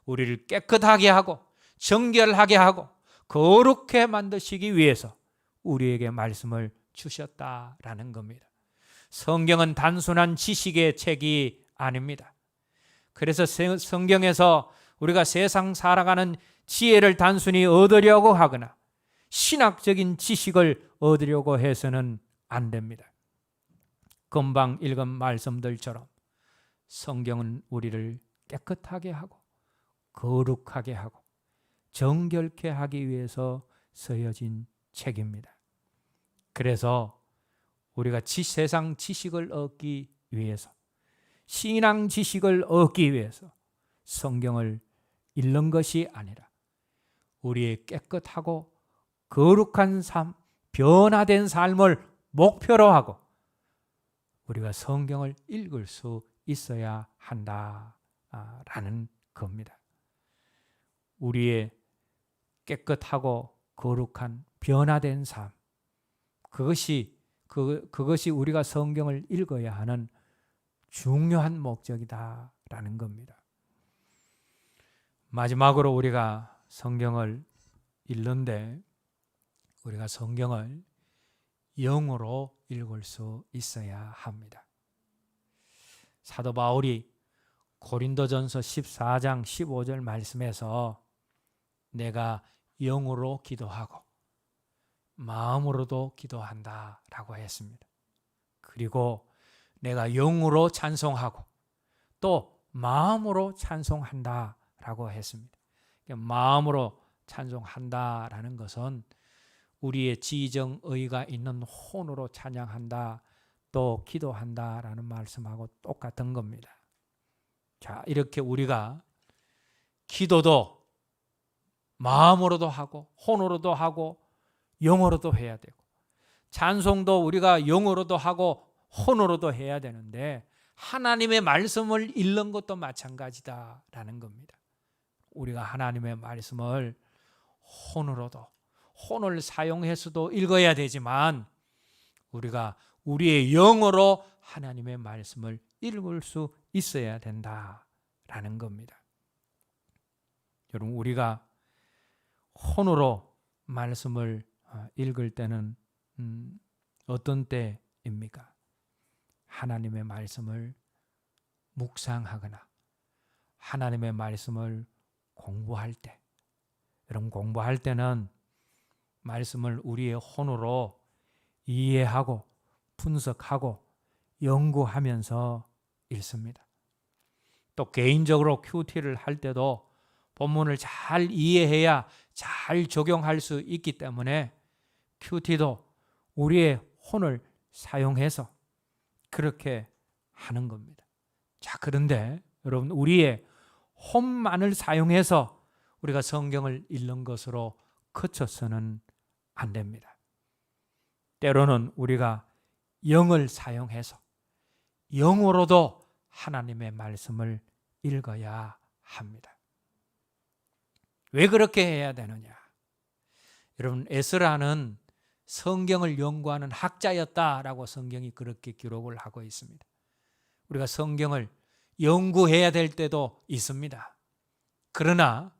우리를 깨끗하게 하고 정결하게 하고 거룩해 만드시기 위해서 우리에게 말씀을 주셨다라는 겁니다. 성경은 단순한 지식의 책이 아닙니다. 그래서 성경에서 우리가 세상 살아가는 지혜를 단순히 얻으려고 하거나 신학적인 지식을 얻으려고 해서는 안 됩니다. 금방 읽은 말씀들처럼 성경은 우리를 깨끗하게 하고 거룩하게 하고 정결케 하기 위해서 쓰여진 책입니다. 그래서 우리가 세상 지식을 얻기 위해서, 신앙 지식을 얻기 위해서 성경을 읽는 것이 아니라 우리의 깨끗하고 거룩한 삶, 변화된 삶을 목표로 하고 우리가 성경을 읽을 수 있어야 한다라는 겁니다. 우리의 깨끗하고 거룩한 변화된 삶, 그것이 우리가 성경을 읽어야 하는 중요한 목적이다라는 겁니다. 마지막으로 우리가 성경을 읽는데 우리가 성경을 영으로 읽을 수 있어야 합니다. 사도 바울이 고린도전서 14장 15절 말씀에서 내가 영으로 기도하고 마음으로도 기도한다 라고 했습니다. 그리고 내가 영으로 찬송하고 또 마음으로 찬송한다 라고 했습니다. 마음으로 찬송한다라는 것은 우리의 지정의가 있는 혼으로 찬양한다, 또 기도한다라는 말씀하고 똑같은 겁니다. 자, 이렇게 우리가 기도도 마음으로도 하고 혼으로도 하고 영어로도 해야 되고, 찬송도 우리가 영어로도 하고 혼으로도 해야 되는데, 하나님의 말씀을 읽는 것도 마찬가지다라는 겁니다. 우리가 하나님의 말씀을 혼으로도, 혼을 사용해서도 읽어야 되지만 우리가 우리의 영어로 하나님의 말씀을 읽을 수 있어야 된다라는 겁니다. 여러분, 우리가 혼으로 말씀을 읽을 때는 어떤 때입니까? 하나님의 말씀을 묵상하거나 하나님의 말씀을 공부할 때, 여러분, 공부할 때는 말씀을 우리의 혼으로 이해하고 분석하고 연구하면서 읽습니다. 또 개인적으로 큐티를 할 때도 본문을 잘 이해해야 잘 적용할 수 있기 때문에 큐티도 우리의 혼을 사용해서 그렇게 하는 겁니다. 자, 그런데 여러분, 우리의 혼만을 사용해서 우리가 성경을 읽는 것으로 그쳐서는 안 됩니다. 때로는 우리가 영을 사용해서 영으로도 하나님의 말씀을 읽어야 합니다. 왜 그렇게 해야 되느냐? 여러분, 에스라는 성경을 연구하는 학자였다라고 성경이 그렇게 기록을 하고 있습니다. 우리가 성경을 연구해야 될 때도 있습니다. 그러나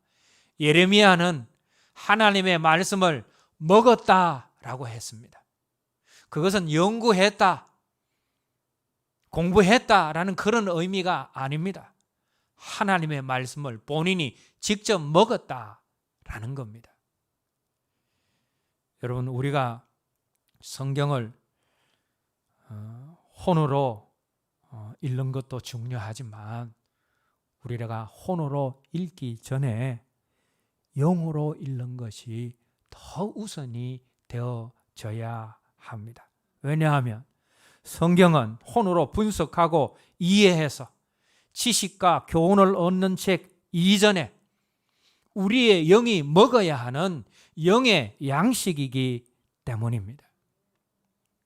예레미야는 하나님의 말씀을 먹었다라고 했습니다. 그것은 연구했다, 공부했다라는 그런 의미가 아닙니다. 하나님의 말씀을 본인이 직접 먹었다라는 겁니다. 여러분, 우리가 성경을 혼으로 읽는 것도 중요하지만 우리가 혼으로 읽기 전에 영으로 읽는 것이 더 우선이 되어져야 합니다. 왜냐하면 성경은 혼으로 분석하고 이해해서 지식과 교훈을 얻는 책 이전에 우리의 영이 먹어야 하는 영의 양식이기 때문입니다.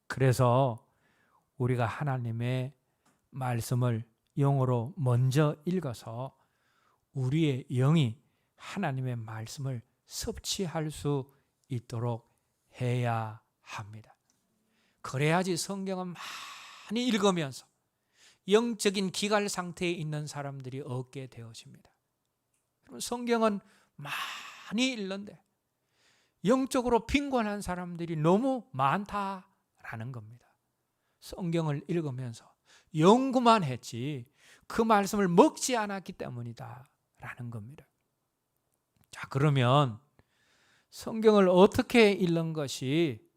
그래서 우리가 하나님의 말씀을 영으로 먼저 읽어서 우리의 영이 하나님의 말씀을 섭취할 수 있도록 해야 합니다. 그래야지 성경은 많이 읽으면서 영적인 기갈 상태에 있는 사람들이 얻게 되어집니다. 성경은 많이 읽는데 영적으로 빈곤한 사람들이 너무 많다라는 겁니다. 성경을 읽으면서 연구만 했지 그 말씀을 먹지 않았기 때문이다라는 겁니다. 자, 그러면 성경을 어떻게 읽는 것이,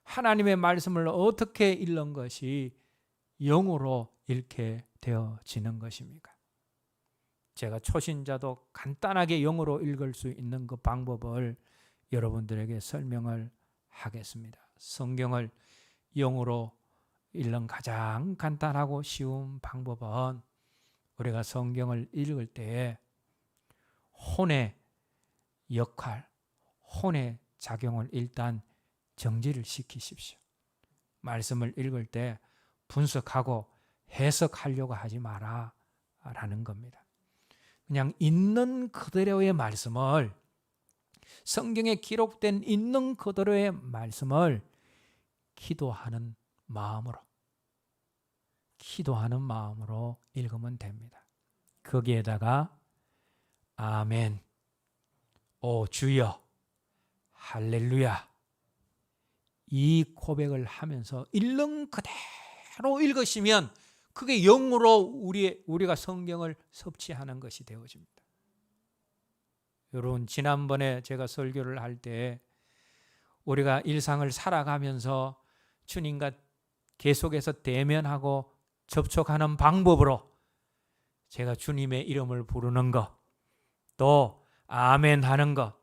하나님의 말씀을 어떻게 읽는 것이 영으로 읽게 되어지는 것입니까? 제가 초신자도 간단하게 영어로 읽을 수 있는 그 방법을 여러분들에게 설명을 하겠습니다. 성경을 영어로 읽는 가장 간단하고 쉬운 방법은 우리가 성경을 읽을 때에 혼의 역할, 혼의 작용을 일단 정지를 시키십시오. 말씀을 읽을 때 분석하고 해석하려고 하지 마라 라는 겁니다. 그냥 있는 그대로의 말씀을, 성경에 기록된 있는 그대로의 말씀을 기도하는 마음으로 읽으면 됩니다. 거기에다가 아멘, 오 주여, 할렐루야, 이 고백을 하면서 있는 그대로 읽으시면 그게 영으로 우리가 성경을 섭취하는 것이 되어집니다. 여러분, 지난번에 제가 설교를 할 때 우리가 일상을 살아가면서 주님과 계속해서 대면하고 접촉하는 방법으로 제가 주님의 이름을 부르는 것, 또 아멘 하는 것,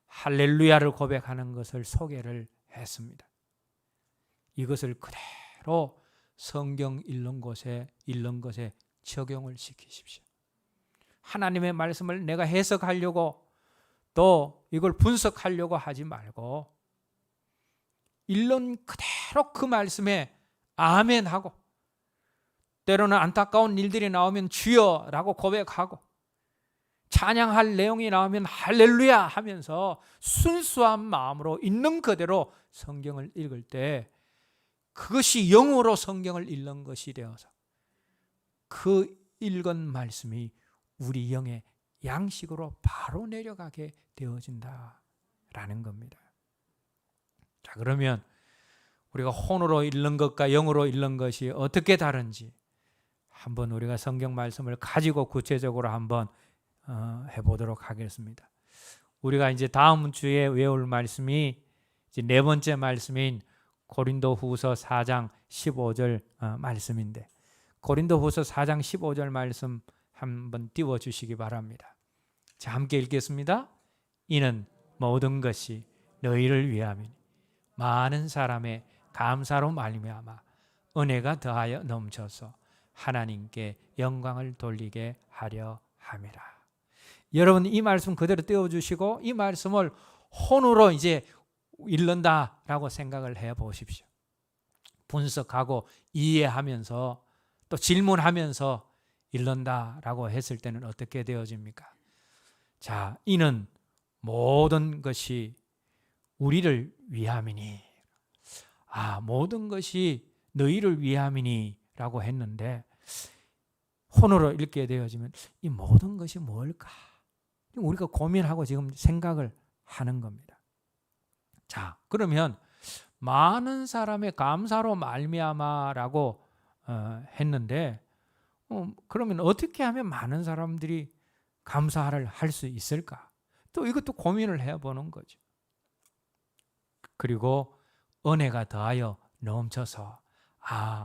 할렐루야를 고백하는 것을 소개를 했습니다. 이것을 그대로 성경 읽는 것에 적용을 시키십시오. 하나님의 말씀을 내가 해석하려고 또 이걸 분석하려고 하지 말고 읽는 그대로 그 말씀에 아멘하고, 때로는 안타까운 일들이 나오면 주여라고 고백하고, 찬양할 내용이 나오면 할렐루야 하면서 순수한 마음으로 있는 그대로 성경을 읽을 때 그것이 영어로 성경을 읽는 것이 되어서 그 읽은 말씀이 우리 영의 양식으로 바로 내려가게 되어진다라는 겁니다. 자, 그러면 우리가 혼으로 읽는 것과 영어로 읽는 것이 어떻게 다른지 한번 우리가 성경 말씀을 가지고 구체적으로 한번 해보도록 하겠습니다. 우리가 이제 다음 주에 외울 말씀이 이제 네 번째 말씀인 고린도후서 4장 15절 말씀인데, 고린도후서 4장 15절 말씀 한번 띄워주시기 바랍니다. 자, 함께 읽겠습니다. 이는 모든 것이 너희를 위함이니 많은 사람의 감사로 말미암아 은혜가 더하여 넘쳐서 하나님께 영광을 돌리게 하려 함이라. 여러분, 이 말씀 그대로 띄워주시고 이 말씀을 혼으로 이제 읽는다라고 생각을 해 보십시오. 분석하고 이해하면서 또 질문하면서 읽는다라고 했을 때는 어떻게 되어집니까? 자, 이는 모든 것이 우리를 위함이니, 모든 것이 너희를 위함이니 라고 했는데 혼으로 읽게 되어지면 이 모든 것이 뭘까? 우리가 고민하고 지금 생각을 하는 겁니다. 자, 그러면 많은 사람의 감사로 말미암아라고 했는데 그러면 어떻게 하면 많은 사람들이 감사를 할 수 있을까? 또 이것도 고민을 해보는 거죠. 그리고 은혜가 더하여 넘쳐서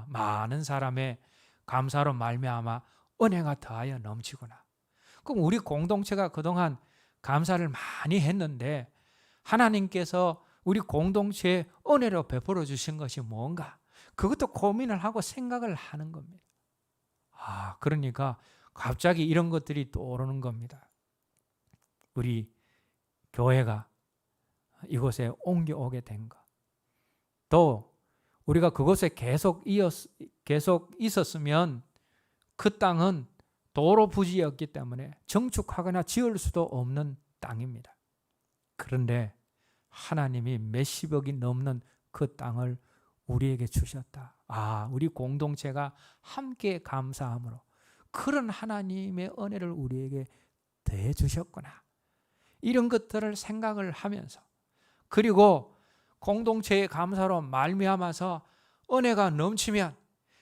많은 사람의 감사로 말미암아 은혜가 더하여 넘치구나. 그럼 우리 공동체가 그동안 감사를 많이 했는데 하나님께서 우리 공동체에 은혜로 베풀어 주신 것이 뭔가? 그것도 고민을 하고 생각을 하는 겁니다. 그러니까 갑자기 이런 것들이 떠오르는 겁니다. 우리 교회가 이곳에 옮겨오게 된 것, 또 우리가 그곳에 계속 있었으면 그 땅은 도로 부지였기 때문에 정축하거나 지을 수도 없는 땅입니다. 그런데 하나님이 몇십억이 넘는 그 땅을 우리에게 주셨다. 우리 공동체가 함께 감사함으로 그런 하나님의 은혜를 우리에게 더해 주셨구나. 이런 것들을 생각을 하면서, 그리고 공동체의 감사로 말미암아서 은혜가 넘치면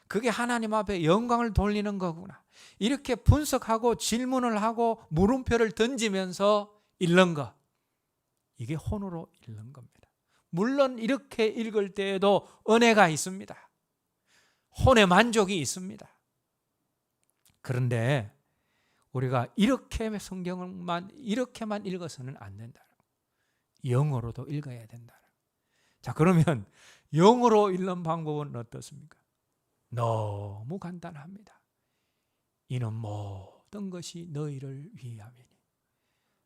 그게 하나님 앞에 영광을 돌리는 거구나. 이렇게 분석하고 질문을 하고 물음표를 던지면서 읽는 것, 이게 혼으로 읽는 겁니다. 물론 이렇게 읽을 때에도 은혜가 있습니다. 혼의 만족이 있습니다. 그런데 우리가 이렇게 성경만 이렇게만 읽어서는 안 된다. 영어로도 읽어야 된다. 자, 그러면 영어로 읽는 방법은 어떻습니까? 너무 간단합니다. 이는 모든 것이 너희를 위함이니.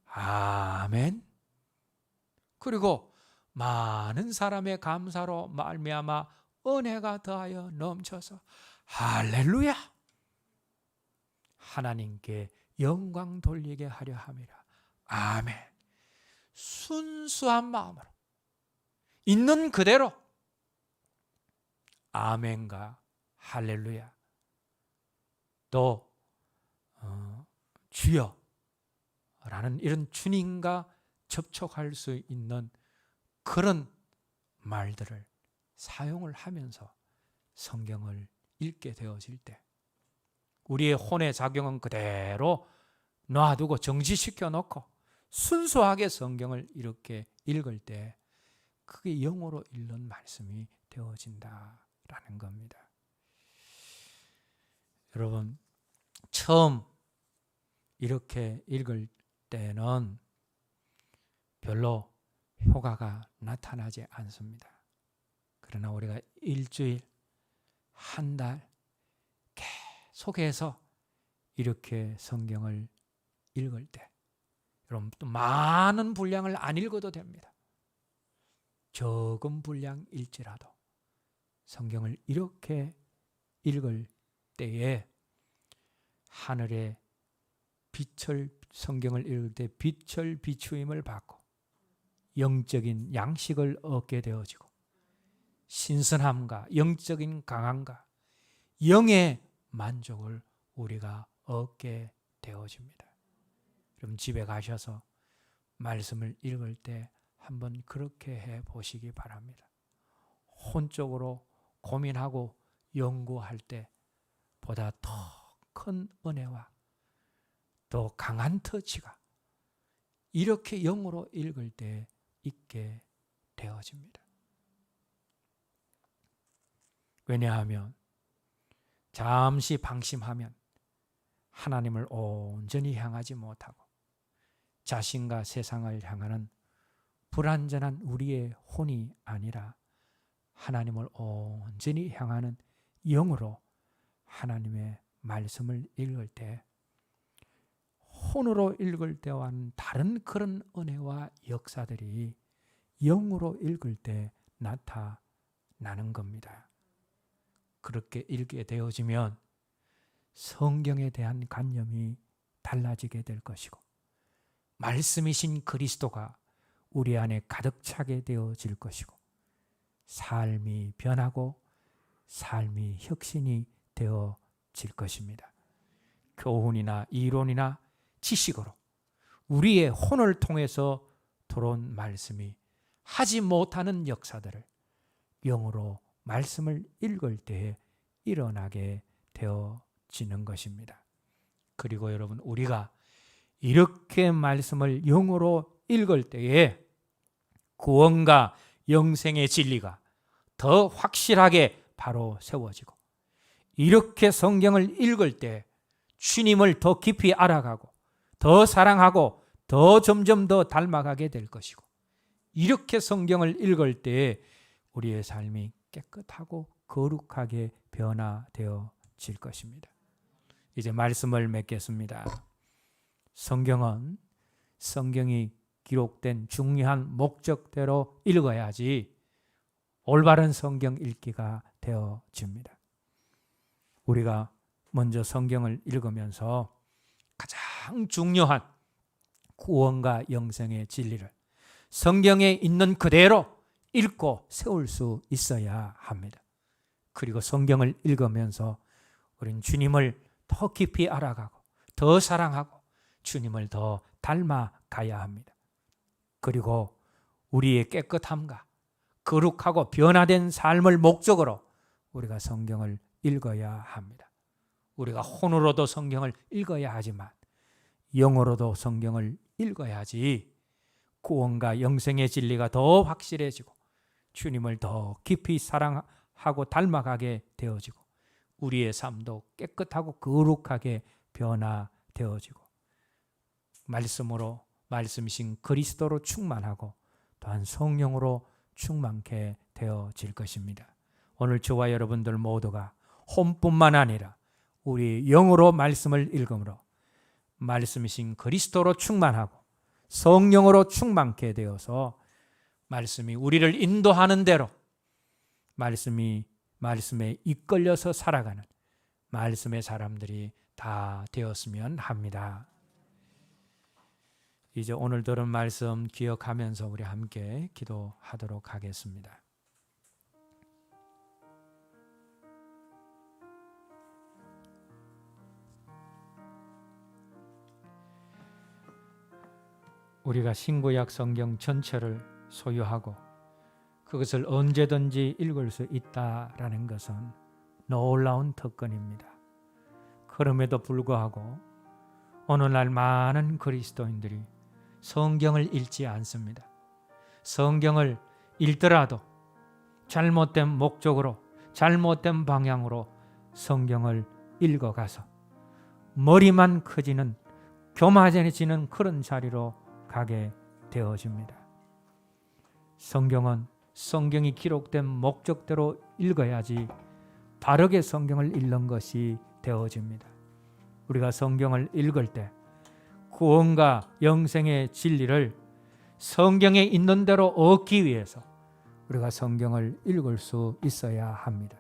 아멘. 그리고 많은 사람의 감사로 말미암아 은혜가 더하여 넘쳐서 할렐루야. 하나님께 영광 돌리게 하려 함이라. 아멘. 순수한 마음으로 있는 그대로 아멘과 할렐루야, 또 주여라는 이런 주님과 접촉할 수 있는 그런 말들을 사용을 하면서 성경을 읽게 되어질 때 우리의 혼의 작용은 그대로 놔두고 정지시켜 놓고 순수하게 성경을 이렇게 읽을 때 그게 영으로 읽는 말씀이 되어진다라는 겁니다. 여러분, 처음 이렇게 읽을 때는 별로 효과가 나타나지 않습니다. 그러나 우리가 일주일, 한 달 계속해서 이렇게 성경을 읽을 때 여러분 또 많은 분량을 안 읽어도 됩니다. 적은 분량일지라도 성경을 이렇게 읽을 때에 하늘의 빛을 성경을 읽을 때 빛을 비추임을 받고 영적인 양식을 얻게 되어지고 신선함과 영적인 강함과 영의 만족을 우리가 얻게 되어집니다. 그럼 집에 가셔서 말씀을 읽을 때 한번 그렇게 해 보시기 바랍니다. 혼적으로 고민하고 연구할 때보다 더 큰 은혜와 더 강한 터치가 이렇게 영으로 읽을 때 있게 되어집니다. 왜냐하면 잠시 방심하면 하나님을 온전히 향하지 못하고 자신과 세상을 향하는 불완전한 우리의 혼이 아니라 하나님을 온전히 향하는 영으로 하나님의 말씀을 읽을 때 혼으로 읽을 때와는 다른 그런 은혜와 역사들이 영으로 읽을 때 나타나는 겁니다. 그렇게 읽게 되어지면 성경에 대한 관념이 달라지게 될 것이고 말씀이신 그리스도가 우리 안에 가득 차게 되어질 것이고 삶이 변하고 삶이 혁신이 되어질 것입니다. 교훈이나 이론이나 지식으로 우리의 혼을 통해서 들어온 말씀이 하지 못하는 역사들을 영으로 말씀을 읽을 때에 일어나게 되어지는 것입니다. 그리고 여러분 우리가 이렇게 말씀을 영으로 읽을 때에 구원과 영생의 진리가 더 확실하게 바로 세워지고 이렇게 성경을 읽을 때 주님을 더 깊이 알아가고 더 사랑하고 더 점점 더 닮아가게 될 것이고 이렇게 성경을 읽을 때 우리의 삶이 깨끗하고 거룩하게 변화되어질 것입니다. 이제 말씀을 맺겠습니다. 성경이 기록된 중요한 목적대로 읽어야지 올바른 성경 읽기가 되어집니다. 우리가 먼저 성경을 읽으면서 가장 중요한 구원과 영생의 진리를 성경에 있는 그대로 읽고 세울 수 있어야 합니다. 그리고 성경을 읽으면서 우리는 주님을 더 깊이 알아가고 더 사랑하고 주님을 더 닮아가야 합니다. 그리고 우리의 깨끗함과 거룩하고 변화된 삶을 목적으로 우리가 성경을 읽어야 합니다. 우리가 혼으로도 성경을 읽어야 하지만 영어로도 성경을 읽어야지 구원과 영생의 진리가 더 확실해지고 주님을 더 깊이 사랑하고 닮아가게 되어지고 우리의 삶도 깨끗하고 거룩하게 변화되어지고 말씀으로 말씀이신 그리스도로 충만하고 또한 성령으로 충만케 되어질 것입니다. 오늘 저와 여러분들 모두가 혼뿐만 아니라 우리 영으로 말씀을 읽음으로 말씀이신 그리스도로 충만하고 성령으로 충만케 되어서 말씀이 우리를 인도하는 대로 말씀에 이끌려서 살아가는 말씀의 사람들이 다 되었으면 합니다. 이제 오늘 들은 말씀 기억하면서 우리 함께 기도하도록 하겠습니다. 우리가 신구약 성경 전체를 소유하고 그것을 언제든지 읽을 수 있다라는 것은 놀라운 특권입니다. 그럼에도 불구하고 오늘날 많은 그리스도인들이 성경을 읽지 않습니다. 성경을 읽더라도 잘못된 목적으로, 잘못된 방향으로 성경을 읽어가서 머리만 커지는, 교만해지는 그런 자리로 가게 되어집니다. 성경이 기록된 목적대로 읽어야지 바르게 성경을 읽는 것이 되어집니다. 우리가 성경을 읽을 때 구원과 영생의 진리를 성경에 있는 대로 얻기 위해서 우리가 성경을 읽을 수 있어야 합니다.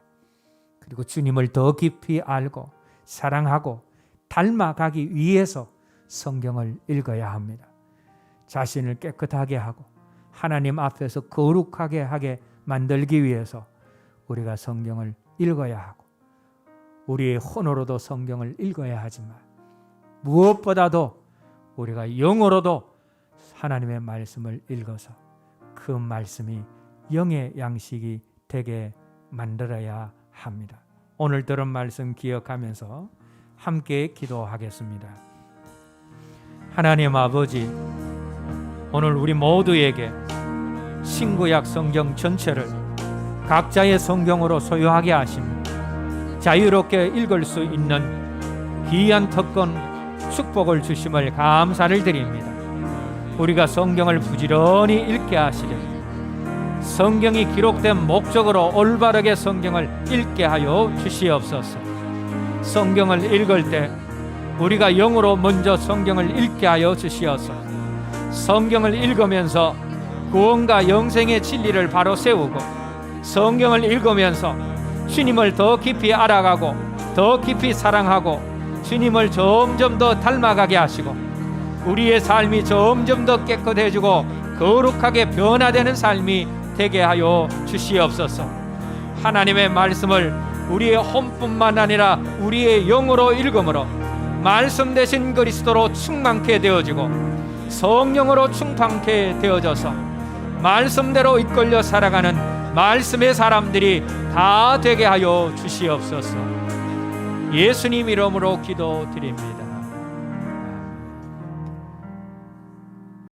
그리고 주님을 더 깊이 알고 사랑하고 닮아가기 위해서 성경을 읽어야 합니다. 자신을 깨끗하게 하고 하나님 앞에서 거룩하게 하게 만들기 위해서 우리가 성경을 읽어야 하고 우리의 혼으로도 성경을 읽어야 하지만 무엇보다도 우리가 영어로도 하나님의 말씀을 읽어서 그 말씀이 영의 양식이 되게 만들어야 합니다. 오늘 들은 말씀 기억하면서 함께 기도하겠습니다. 하나님 아버지, 오늘 우리 모두에게 신구약 성경 전체를 각자의 성경으로 소유하게 하시며 자유롭게 읽을 수 있는 귀한 특권, 축복을 주심을 감사를 드립니다. 우리가 성경을 부지런히 읽게 하시려 성경이 기록된 목적으로 올바르게 성경을 읽게 하여 주시옵소서. 성경을 읽을 때 우리가 영으로 먼저 성경을 읽게 하여 주시옵소서. 성경을 읽으면서 구원과 영생의 진리를 바로 세우고 성경을 읽으면서 주님을 더 깊이 알아가고 더 깊이 사랑하고 주님을 점점 더 닮아가게 하시고 우리의 삶이 점점 더 깨끗해지고 거룩하게 변화되는 삶이 되게 하여 주시옵소서. 하나님의 말씀을 우리의 혼뿐만 아니라 우리의 영으로 읽음으로 말씀 되신 그리스도로 충만케 되어지고 성령으로 충만케 되어져서 말씀대로 이끌려 살아가는 말씀의 사람들이 다 되게 하여 주시옵소서. 예수님 이름으로 기도드립니다.